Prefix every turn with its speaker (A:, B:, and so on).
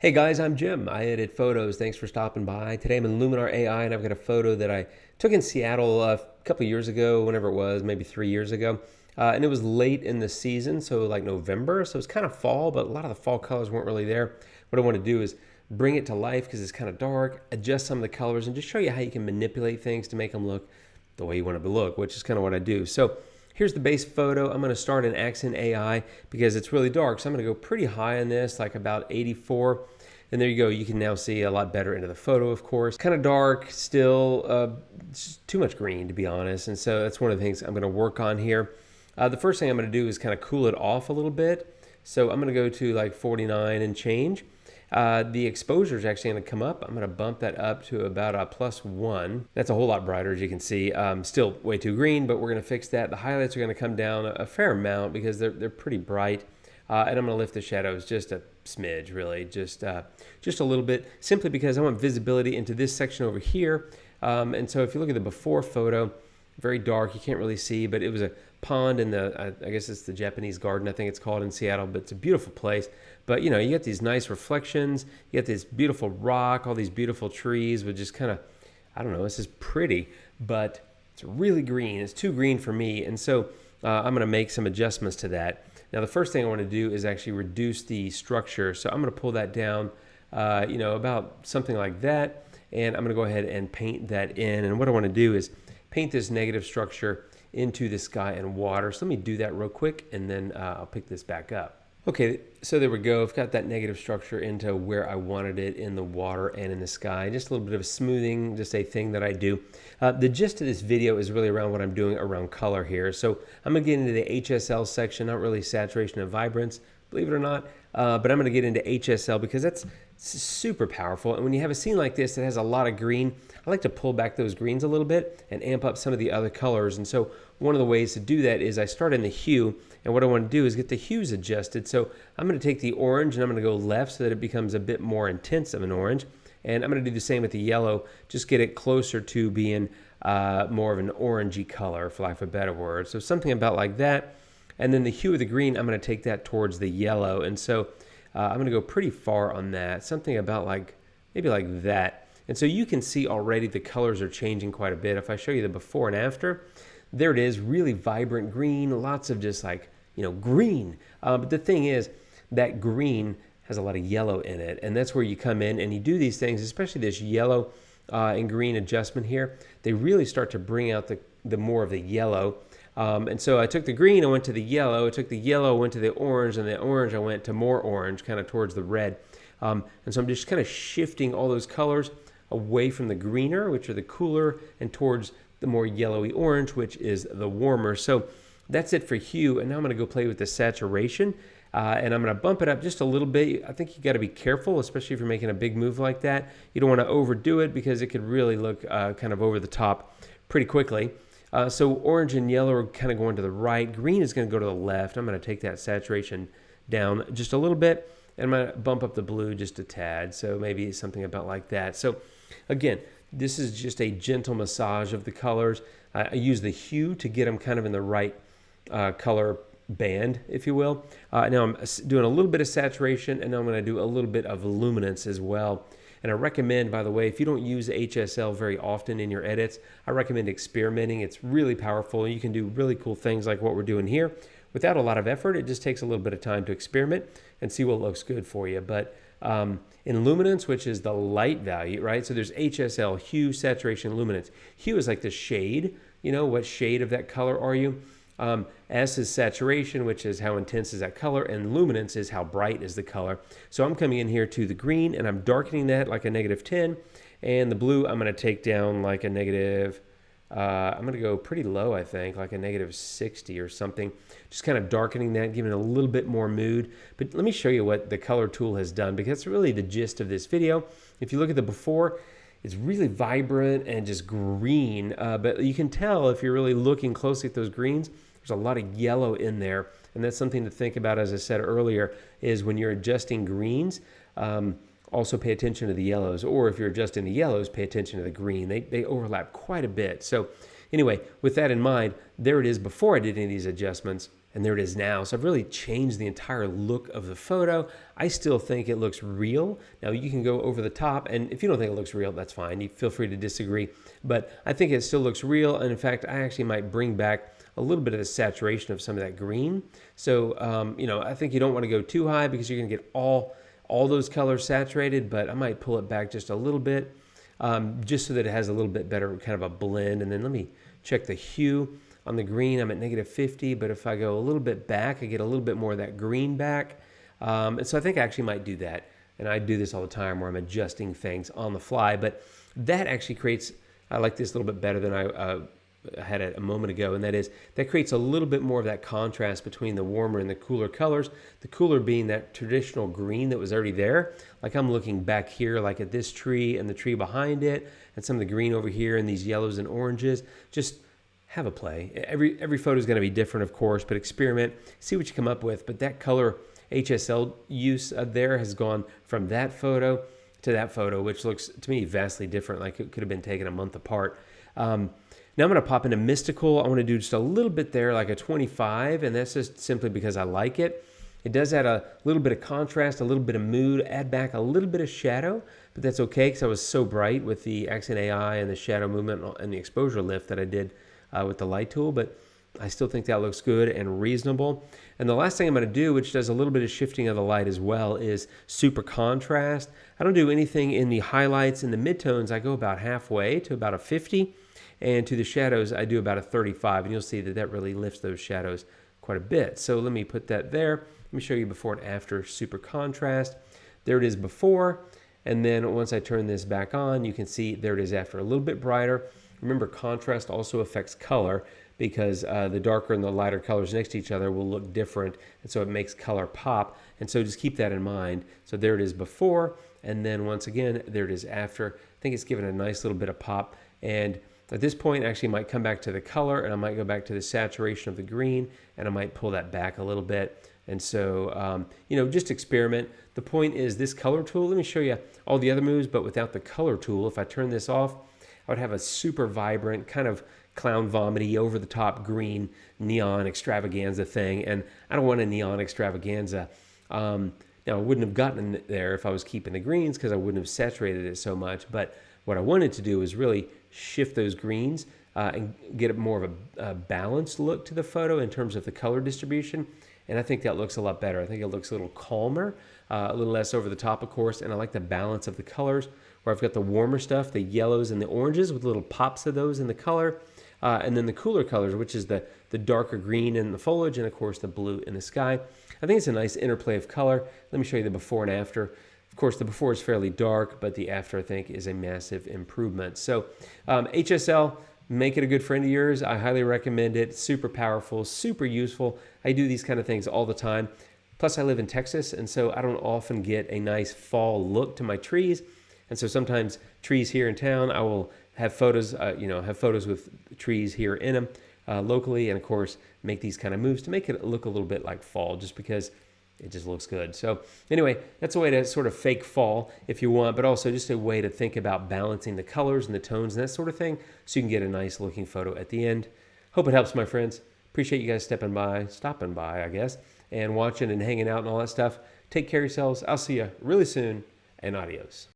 A: Hey guys, I'm Jim. I edit photos. Thanks for stopping by. Today I'm in Luminar AI and I've got a photo that I took in Seattle a couple of years ago, whenever it was, maybe 3 years ago. And it was late in the season, so like November. So it's kind of fall, but a lot of the fall colors weren't really there. What I want to do is bring it to life because it's kind of dark, adjust some of the colors, and just show you how you can manipulate things to make them look the way you want them to look, which is kind of what I do. So here's the base photo. I'm going to start in Accent AI because it's really dark. So I'm going to go pretty high on this, like about 84. And there you go. You can now see a lot better into the photo, of course. Kind of dark still, too much green, to be honest. And so that's one of the things I'm going to work on here. The first thing I'm going to do is kind of cool it off a little bit. So I'm going to go to like 49 and change. The exposure is actually going to come up. I'm going to bump that up to about a +1. That's a whole lot brighter, as you can see. Still way too green, but we're going to fix that. The highlights are going to come down a fair amount because they're pretty bright. And I'm going to lift the shadows just a smidge, really, just a little bit, simply because I want visibility into this section over here. And so if you look at the before photo, very dark, you can't really see, but it was a pond in the, I guess it's the Japanese garden, I think it's called, in Seattle, but it's a beautiful place. But you know, you get these nice reflections, you get this beautiful rock, all these beautiful trees with just kind of, I don't know, this is pretty, but it's really green. It's too green for me. And so I'm going to make some adjustments to that. Now, the first thing I want to do is actually reduce the structure. So I'm going to pull that down, about something like that. And I'm going to go ahead and paint that in. And what I want to do is paint this negative structure into the sky and water. So let me do that real quick, and then I'll pick this back up. Okay, so there we go. I've got that negative structure into where I wanted it in the water and in the sky. Just a little bit of a smoothing, just a thing that I do. The gist of this video is really around what I'm doing around color here. So I'm going to get into the HSL section, not really saturation and vibrance, believe it or not, but I'm going to get into HSL because that's super powerful. And when you have a scene like this that has a lot of green, I like to pull back those greens a little bit and amp up some of the other colors. And so one of the ways to do that is I start in the hue, and what I want to do is get the hues adjusted. So I'm going to take the orange and I'm going to go left so that it becomes a bit more intense of an orange. And I'm going to do the same with the yellow, just get it closer to being more of an orangey color, for lack of a better word. So something about like that. And then the hue of the green, I'm going to take that towards the yellow. And so I'm going to go pretty far on that, something about like, maybe like that. And so you can see already the colors are changing quite a bit. If I show you the before and after, there it is, really vibrant green, lots of just like, green. But the thing is, that green has a lot of yellow in it. And that's where you come in and you do these things, especially this yellow and green adjustment here. They really start to bring out the more of the yellow. And so I took the green, I went to the yellow, I took the yellow, went to the orange, and the orange I went to more orange, kind of towards the red. And so I'm just kind of shifting all those colors away from the greener, which are the cooler, and towards the more yellowy orange, which is the warmer. So that's it for hue. And now I'm going to go play with the saturation. And I'm going to bump it up just a little bit. I think you got to be careful, especially if you're making a big move like that. You don't want to overdo it because it could really look kind of over the top pretty quickly. So orange and yellow are kind of going to the right. Green is going to go to the left. I'm going to take that saturation down just a little bit, and I'm going to bump up the blue just a tad. So maybe something about like that. So again, this is just a gentle massage of the colors. I use the hue to get them kind of in the right color band, if you will. Now I'm doing a little bit of saturation, and now I'm going to do a little bit of luminance as well. And I recommend, by the way, if you don't use HSL very often in your edits, I recommend experimenting. It's really powerful. You can do really cool things like what we're doing here without a lot of effort. It just takes a little bit of time to experiment and see what looks good for you. But in luminance, which is the light value, right? So there's HSL, hue, saturation, luminance. Hue is like the shade. What shade of that color are you? S is saturation, which is how intense is that color, and luminance is how bright is the color. So I'm coming in here to the green, and I'm darkening that like a -10, and the blue I'm going to take down like a negative, I'm going to go pretty low, I think, like a -60 or something, just kind of darkening that, giving it a little bit more mood. But let me show you what the color tool has done, because that's really the gist of this video. If you look at the before, it's really vibrant and just green, but you can tell if you're really looking closely at those greens, there's a lot of yellow in there. And that's something to think about, as I said earlier, is when you're adjusting greens, also pay attention to the yellows. Or if you're adjusting the yellows, pay attention to the green. They overlap quite a bit. So anyway, with that in mind, there it is before I did any of these adjustments. and there it is now. So I've really changed the entire look of the photo. I still think it looks real. Now you can go over the top, and if you don't think it looks real, that's fine. You feel free to disagree, but I think it still looks real. And in fact, I actually might bring back a little bit of the saturation of some of that green. So, you know, I think you don't want to go too high because you're going to get all those colors saturated, but I might pull it back just a little bit, just so that it has a little bit better kind of a blend. And then let me check the hue. On the green, I'm at -50, but if I go a little bit back, I get a little bit more of that green back. And so I think I actually might do that. And I do this all the time where I'm adjusting things on the fly, but that actually creates, I like this a little bit better than I had it a moment ago, and that is, that creates a little bit more of that contrast between the warmer and the cooler colors. The cooler being that traditional green that was already there. Like I'm looking back here, like at this tree and the tree behind it, and some of the green over here and these yellows and oranges. Just have a play. Every photo is going to be different, of course, but experiment, see what you come up with. But that color HSL use there has gone from that photo to that photo, which looks to me vastly different, like it could have been taken a month apart. Now I'm going to pop into mystical. I want to do just a little bit there, like a 25, and that's just simply because I like it. It does add a little bit of contrast, a little bit of mood, add back a little bit of shadow, but that's okay because I was so bright with the Accent AI and the shadow movement and the exposure lift that I did with the light tool, but I still think that looks good and reasonable. And the last thing I'm going to do, which does a little bit of shifting of the light as well, is super contrast. I don't do anything in the highlights and the midtones. I go about halfway to about a 50, and to the shadows I do about a 35, and you'll see that that really lifts those shadows quite a bit. So let me put that there. Let me show you before and after super contrast. There it is before, and then once I turn this back on, you can see there it is after, a little bit brighter. Remember, contrast also affects color because the darker and the lighter colors next to each other will look different, and so it makes color pop. And so just keep that in mind. So there it is before, and then once again, there it is after. I think it's given a nice little bit of pop. And at this point, I actually might come back to the color, and I might go back to the saturation of the green, and I might pull that back a little bit. And so, you know, just experiment. The point is this color tool. Let me show you all the other moves, but without the color tool. If I turn this off, I would have a super vibrant, kind of clown vomity, over-the-top green neon extravaganza thing, and I don't want a neon extravaganza. Now, I wouldn't have gotten there if I was keeping the greens because I wouldn't have saturated it so much, but what I wanted to do is really shift those greens and get more of a balanced look to the photo in terms of the color distribution, and I think that looks a lot better. I think it looks a little calmer, a little less over the top, of course, and I like the balance of the colors, where I've got the warmer stuff, the yellows and the oranges with little pops of those in the color, and then the cooler colors, which is the darker green in the foliage, and of course the blue in the sky. I think it's a nice interplay of color. Let me show you the before and after. Of course, the before is fairly dark, but the after, I think, is a massive improvement. So HSL, make it a good friend of yours. I highly recommend it. Super powerful, super useful. I do these kind of things all the time. Plus, I live in Texas, and so I don't often get a nice fall look to my trees. And so sometimes trees here in town, I will have photos, have photos with trees here in them locally, and of course make these kind of moves to make it look a little bit like fall, just because it just looks good. So anyway, that's a way to sort of fake fall if you want, but also just a way to think about balancing the colors and the tones and that sort of thing, so you can get a nice looking photo at the end. Hope it helps, my friends. Appreciate you guys stopping by, I guess, and watching and hanging out and all that stuff. Take care of yourselves. I'll see you really soon, and adios.